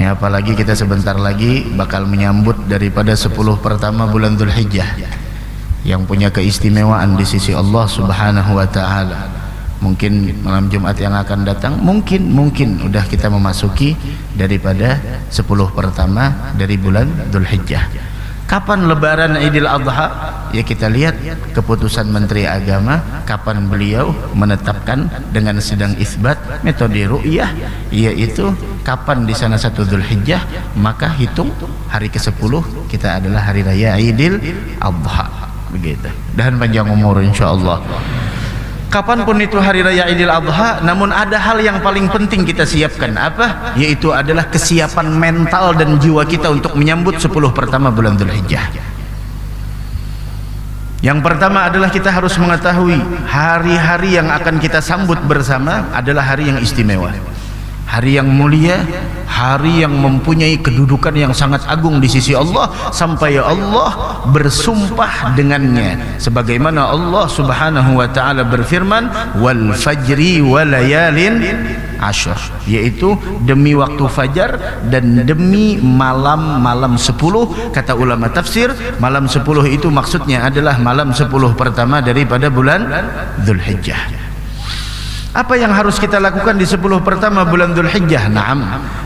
Ya, apalagi kita sebentar lagi bakal menyambut daripada 10 pertama bulan Dzulhijjah yang punya keistimewaan di sisi Allah Subhanahu wa taala. Mungkin malam Jumat yang akan datang mungkin udah kita memasuki daripada 10 pertama dari bulan Dzulhijjah. Kapan lebaran Idul Adha? Ya kita lihat keputusan Menteri Agama kapan beliau menetapkan dengan sedang isbat metode ru'yah, yaitu kapan di sana 1 Dzulhijjah, maka hitung hari ke-10 kita adalah hari raya Idul Adha. Begitu. Dan panjang umur insyaallah. Kapanpun itu hari raya Idul Adha, namun ada hal yang paling penting kita siapkan. Apa? Yaitu adalah kesiapan mental dan jiwa kita untuk menyambut 10 pertama bulan Dzulhijjah. Yang pertama adalah kita harus mengetahui hari-hari yang akan kita sambut bersama adalah hari yang istimewa, hari yang mulia, hari yang mempunyai kedudukan yang sangat agung di sisi Allah, sampai Allah bersumpah dengannya, sebagaimana Allah Subhanahu wa taala berfirman, wal fajri walayalin ashr, yaitu demi waktu fajar dan demi malam-malam 10. Kata ulama tafsir, malam 10 itu maksudnya adalah malam 10 pertama daripada bulan Dzulhijjah. Apa yang harus kita lakukan di 10 pertama bulan Dzulhijjah? Naam,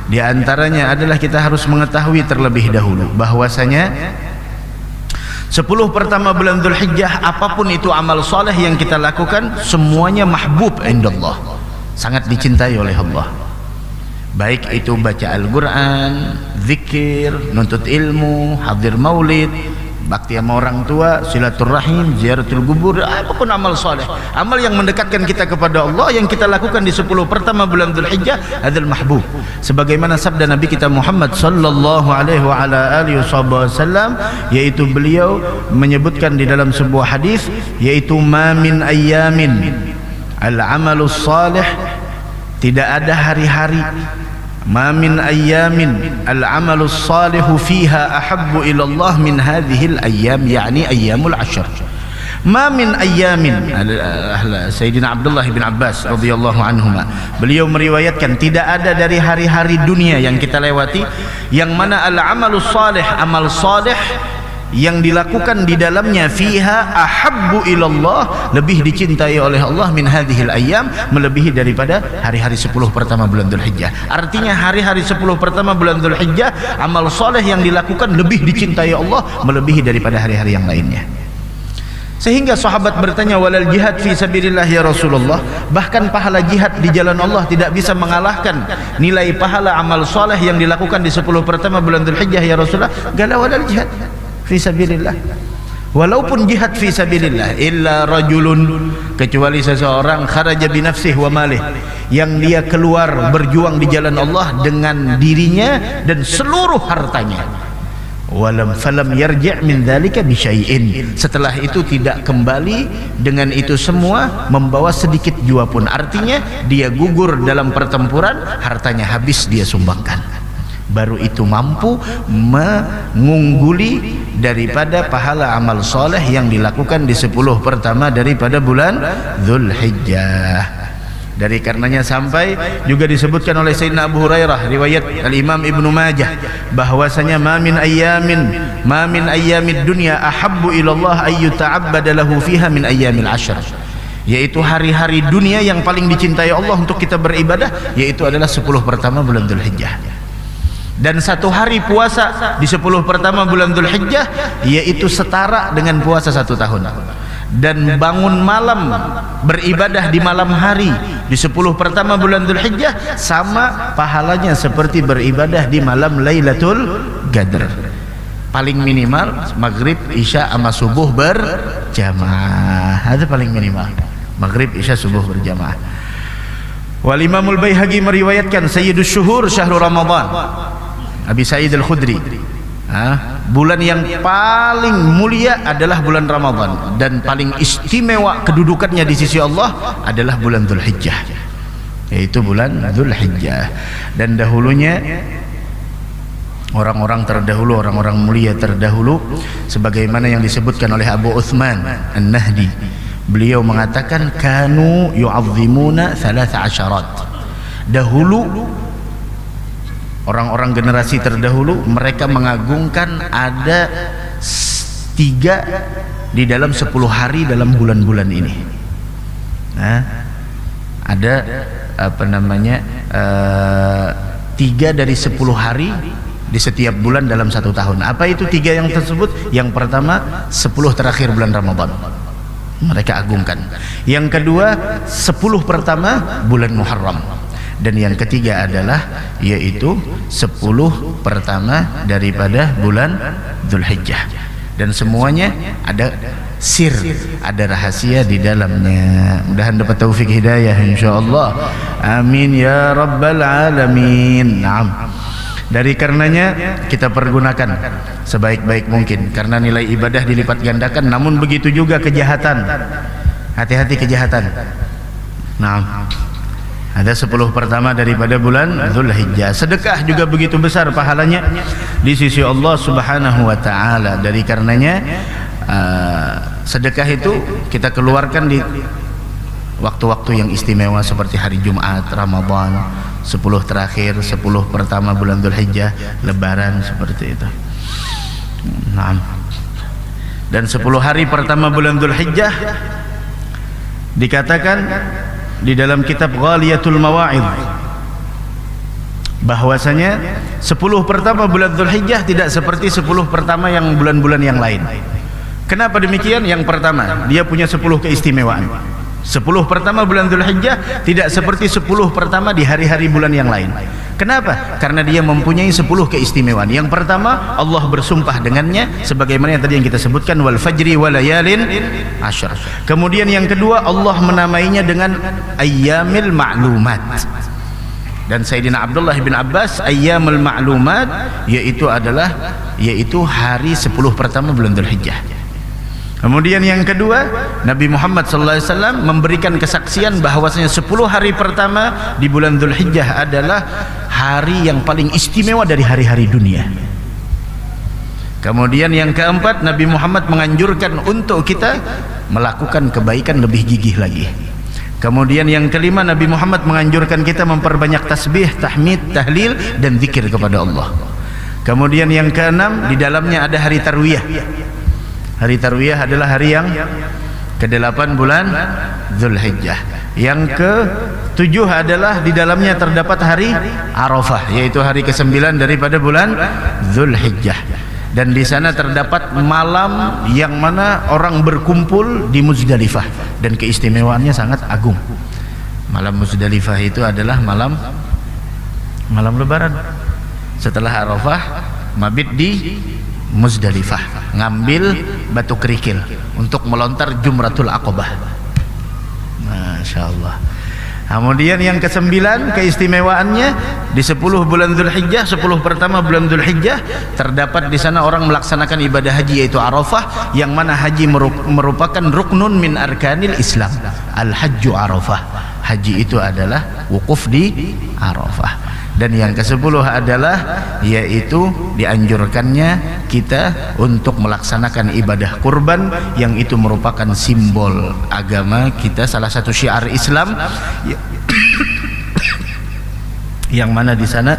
di antaranya adalah kita harus mengetahui terlebih dahulu bahwasanya 10 pertama bulan Dzulhijjah, apapun itu amal soleh yang kita lakukan, semuanya mahbub indallah, sangat dicintai oleh Allah. Baik itu baca Al-Quran, zikir, nuntut ilmu, hadir maulid, bakti sama orang tua, silaturahim, ziaratul kubur, apapun amal soleh, amal yang mendekatkan kita kepada Allah yang kita lakukan di 10 pertama bulan Dzulhijjah adalah mahbub. Sebagaimana sabda Nabi kita Muhammad sallallahu alaihi wa ala alihi wasallam, yaitu beliau menyebutkan di dalam sebuah hadis, yaitu ma min ayyamin al-amalus salih, tidak ada hari-hari, ma min ayyamin al-amalus salihu fiha ahabbu ila Allah min hadhihi al-ayyam, yani ayyamul ashr. Ma min ayyamin, Sayyidina Abdullah bin Abbas radhiyallahu anhuma, beliau meriwayatkan tidak ada dari hari-hari dunia yang kita lewati yang mana al-amalus salih, amal salih yang dilakukan di dalamnya fiha ahabbu ilallah, lebih dicintai oleh Allah min hadhil ayyam, melebihi daripada hari-hari 10 pertama bulan Dzulhijjah. Artinya hari-hari 10 pertama bulan Dzulhijjah amal soleh yang dilakukan lebih dicintai Allah melebihi daripada hari-hari yang lainnya. Sehingga sahabat bertanya, walal jihad fi sabilillah ya Rasulullah, bahkan pahala jihad di jalan Allah tidak bisa mengalahkan nilai pahala amal soleh yang dilakukan di 10 pertama bulan Dzulhijjah ya Rasulullah. Gala walal jihad fi sabilillah, walaupun jihad fi sabilillah, illa rajulun, kecuali seseorang kharaja bi nafsihi wa malih, yang dia keluar berjuang di jalan Allah dengan dirinya dan seluruh hartanya, falam yarji' min dzalika bi syai'in, setelah itu tidak kembali dengan itu semua membawa sedikit jua pun, artinya dia gugur dalam pertempuran, hartanya habis dia sumbangkan, baru itu mampu mengungguli daripada pahala amal soleh yang dilakukan di 10 pertama daripada bulan Dzulhijjah. Dari karenanya sampai juga disebutkan oleh Sayyidina Abu Hurairah, riwayat Al-Imam Ibnu Majah, bahwasanya ma min ayyamid dunya ahabbu ilallah ay yuta'abbada lahu fiha min ayyamil ashr, yaitu hari-hari dunia yang paling dicintai Allah untuk kita beribadah, yaitu adalah 10 pertama bulan Dzulhijjah. Dan satu hari puasa di 10 pertama bulan Dzulhijjah yaitu setara dengan puasa 1 tahun. Dan bangun malam beribadah di malam hari di 10 pertama bulan Dzulhijjah sama pahalanya seperti beribadah di malam Lailatul Qadar. Paling minimal maghrib, isya sama subuh berjamaah. Itu paling minimal. Maghrib, isya, subuh berjamaah. Wal Imamul Baihaqi meriwayatkan Sayyidus Syuhur syahrul Ramadan, Abi Sa'id Al-Khudri, bulan yang paling mulia adalah bulan Ramadan, dan paling istimewa kedudukannya di sisi Allah adalah bulan Dzulhijjah, yaitu bulan Dzulhijjah. Dan dahulunya orang-orang terdahulu, orang-orang mulia terdahulu, sebagaimana yang disebutkan oleh Abu Uthman An-Nahdi, beliau mengatakan kanu yu'azzimuna 13. Dahulu Orang-orang generasi terdahulu mereka mengagungkan ada 3 di dalam 10 hari dalam bulan-bulan ini. Nah, ada apa namanya 3 dari 10 hari di setiap bulan dalam 1 tahun. Apa itu 3 yang tersebut? Yang pertama 10 terakhir bulan Ramadan, mereka agungkan. Yang kedua 10 pertama bulan Muharram. Dan yang ketiga adalah yaitu 10 pertama daripada bulan Dzulhijjah. Dan semuanya ada sir, ada rahasia di dalamnya. Mudah-mudahan dapat taufik hidayah insyaallah. Amin ya rabbal alamin. Naam. Dari karenanya kita pergunakan sebaik-baik mungkin, karena nilai ibadah dilipat gandakan. Namun begitu juga kejahatan. Hati-hati kejahatan. Nah, ada 10 pertama daripada bulan Dzulhijjah. Sedekah juga begitu besar pahalanya di sisi Allah Subhanahu wa taala. Dari karenanya sedekah itu kita keluarkan di waktu-waktu yang istimewa seperti hari Jumat, Ramadan, 10 terakhir, 10 pertama bulan Dzulhijjah, Lebaran, seperti itu. Nah, dan 10 hari pertama bulan Dzulhijjah dikatakan di dalam kitab Ghaliyatul Mawa'idh bahwasanya 10 pertama bulan Dzulhijjah tidak seperti 10 pertama yang bulan-bulan yang lain. Kenapa demikian? Yang pertama, dia punya 10 keistimewaan. 10 pertama bulan Dzulhijjah tidak seperti 10 pertama di hari-hari bulan yang lain. Kenapa? Karena dia mempunyai 10 keistimewaan. Yang pertama, Allah bersumpah dengannya sebagaimana yang tadi yang kita sebutkan, wal fajri walayalin asyr. Kemudian yang kedua, Allah menamainya dengan ayyamil ma'lumat. Dan Sayyidina Abdullah bin Abbas, ayyamul ma'lumat yaitu hari 10 pertama bulan Dzulhijjah. Kemudian yang kedua, Nabi Muhammad SAW memberikan kesaksian bahwasanya 10 hari pertama di bulan Dzulhijjah adalah hari yang paling istimewa dari hari-hari dunia. Kemudian yang keempat, Nabi Muhammad menganjurkan untuk kita melakukan kebaikan lebih gigih lagi. Kemudian yang kelima, Nabi Muhammad menganjurkan kita memperbanyak tasbih, tahmid, tahlil dan zikir kepada Allah. Kemudian yang keenam, di dalamnya ada hari Tarwiyah. Hari Tarwiyah adalah hari yang ke-8 bulan Dzulhijjah. Yang ke-7 adalah di dalamnya terdapat hari Arafah, yaitu hari ke-9 daripada bulan Dzulhijjah. Dan di sana terdapat malam yang mana orang berkumpul di Muzdalifah, dan keistimewaannya sangat agung. Malam Muzdalifah itu adalah malam Lebaran. Setelah Arafah, mabit di Muzdalifah, ngambil batu kerikil untuk melontar Jumratul Aqabah. Masya Allah. Kemudian yang ke-9 keistimewaannya di 10 bulan Dzulhijjah, 10 pertama bulan Dzulhijjah, terdapat di sana orang melaksanakan ibadah haji yaitu Arafah, yang mana haji merupakan ruknun min arkanil Islam. Al-Hajju Arafah. Haji itu adalah wukuf di Arafah. Dan yang ke-10 adalah yaitu dianjurkannya kita untuk melaksanakan ibadah kurban, yang itu merupakan simbol agama kita, salah satu syiar Islam yang mana di sana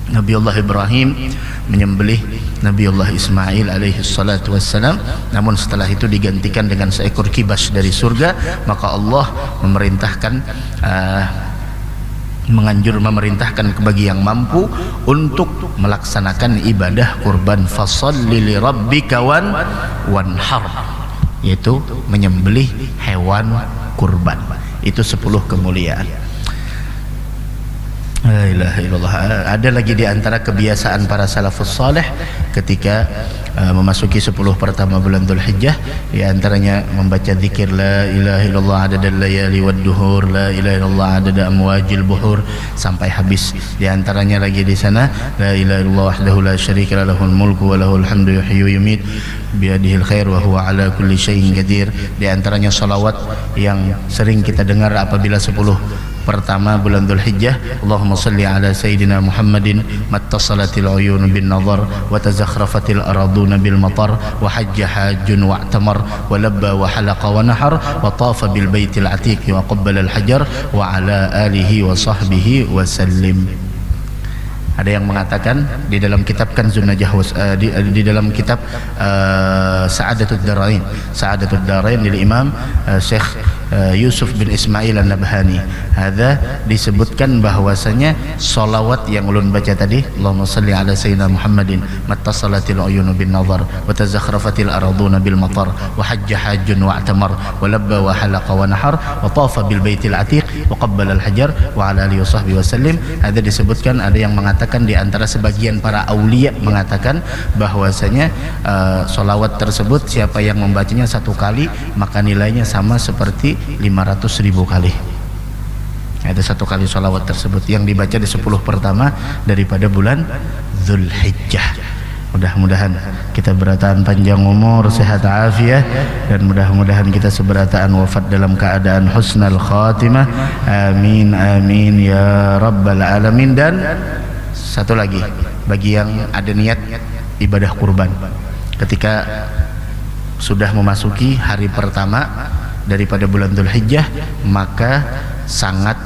Nabiullah Ibrahim menyembelih Nabiullah Ismail alaihi salatu wassalam. Namun setelah itu digantikan dengan seekor kibas dari surga. Maka Allah memerintahkan bagi yang mampu untuk melaksanakan ibadah kurban, fasholli li rabbika wanhar, yaitu menyembelih hewan kurban. Itu 10 kemuliaan. La ilaha illallah. Ada lagi di antara kebiasaan para salafus saleh ketika memasuki 10 pertama bulan Dzulhijjah, di antaranya membaca zikir la ilaha illallah adadal layali wad duhur, la ilaha illallah adada amwajil buhur, sampai habis. Di antaranya lagi di sana, la ilaha illallah wahdahu la syarika lahul mulku wa lahul hamdu yuhyi wa yumiit biyadihil khair wa huwa ala kulli syai'in qadir. Di antaranya salawat yang sering kita dengar apabila 10 pertama bulan Dzulhijjah, Allahumma salli ala sayyidina Muhammadin mattasalatil uyun bin nazar wa tazakhrafatil araduna bil matar wa hajja hajjun wa i'tamar wa labba wa halaqa wa nahar wa tafa bil baitil atiq wa qabbala al hajar wa ala alihi wa sahbihi wa sallim. Ada yang mengatakan di dalam kitab Kanzun Najah di dalam kitab Sa'adatud Darain, Sa'adatud Darain dari Imam Syekh Yusuf bin Ismail An-Nabhani, ada disebutkan bahwasanya solawat yang ulun baca tadi, Allahumma salli ala sayyidina Muhammadin mattasalatil uyunu bin nazar wa tazakhrafatil araduna bil matar wa hajja hajjun wa atamar wa labba wa halaqa wa nahar wa tafa bil baitil atiq wa qabbala al hajar wa ala alihi wa sahbihi wasallim. Ada disebutkan, ada yang mengatakan di antara sebagian para aulia mengatakan bahwasanya solawat tersebut siapa yang membacanya satu kali maka nilainya sama seperti 500.000 kali. Ada satu kali solawat tersebut yang dibaca di 10 pertama daripada bulan Dzulhijjah. Mudah-mudahan kita berataan panjang umur, sehat afiat, dan mudah-mudahan kita seberataan wafat dalam keadaan husnul khatimah. Amin amin ya rabbal alamin. Dan satu lagi, bagi yang ada niat ibadah kurban, ketika sudah memasuki hari pertama daripada bulan Dzulhijjah, maka sangat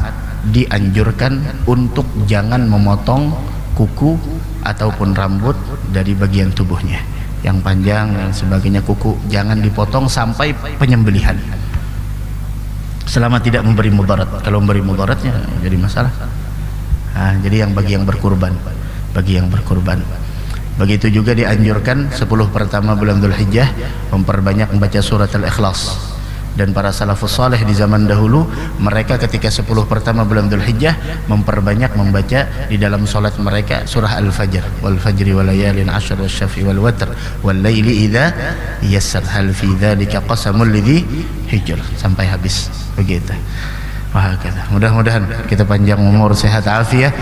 dianjurkan untuk jangan memotong kuku ataupun rambut dari bagian tubuhnya yang panjang dan sebagainya. Kuku jangan dipotong sampai penyembelihan selama tidak memberi mudarat. Kalau memberi mudaratnya jadi masalah. Jadi yang bagi yang berkurban, bagi yang berkurban. Begitu juga dianjurkan 10 pertama bulan Dzulhijjah memperbanyak membaca surat Al-Ikhlas. Dan para salafus saleh di zaman dahulu, mereka ketika 10 pertama bulan Dzulhijjah memperbanyak membaca di dalam solat mereka surah Al-Fajr, wal fajri wal layalin ashr wasy-syaf'i wal watr wal laili idza yassar hal fi dzalika qasamul lidzi hijr, sampai habis begitu. Wah, mudah-mudahan kita panjang umur, sehat afiat.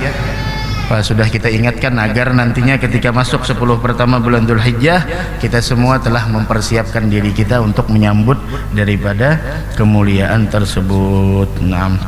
Sudah kita ingatkan agar nantinya ketika masuk 10 pertama bulan Dzulhijjah kita semua telah mempersiapkan diri kita untuk menyambut daripada kemuliaan tersebut. Naam.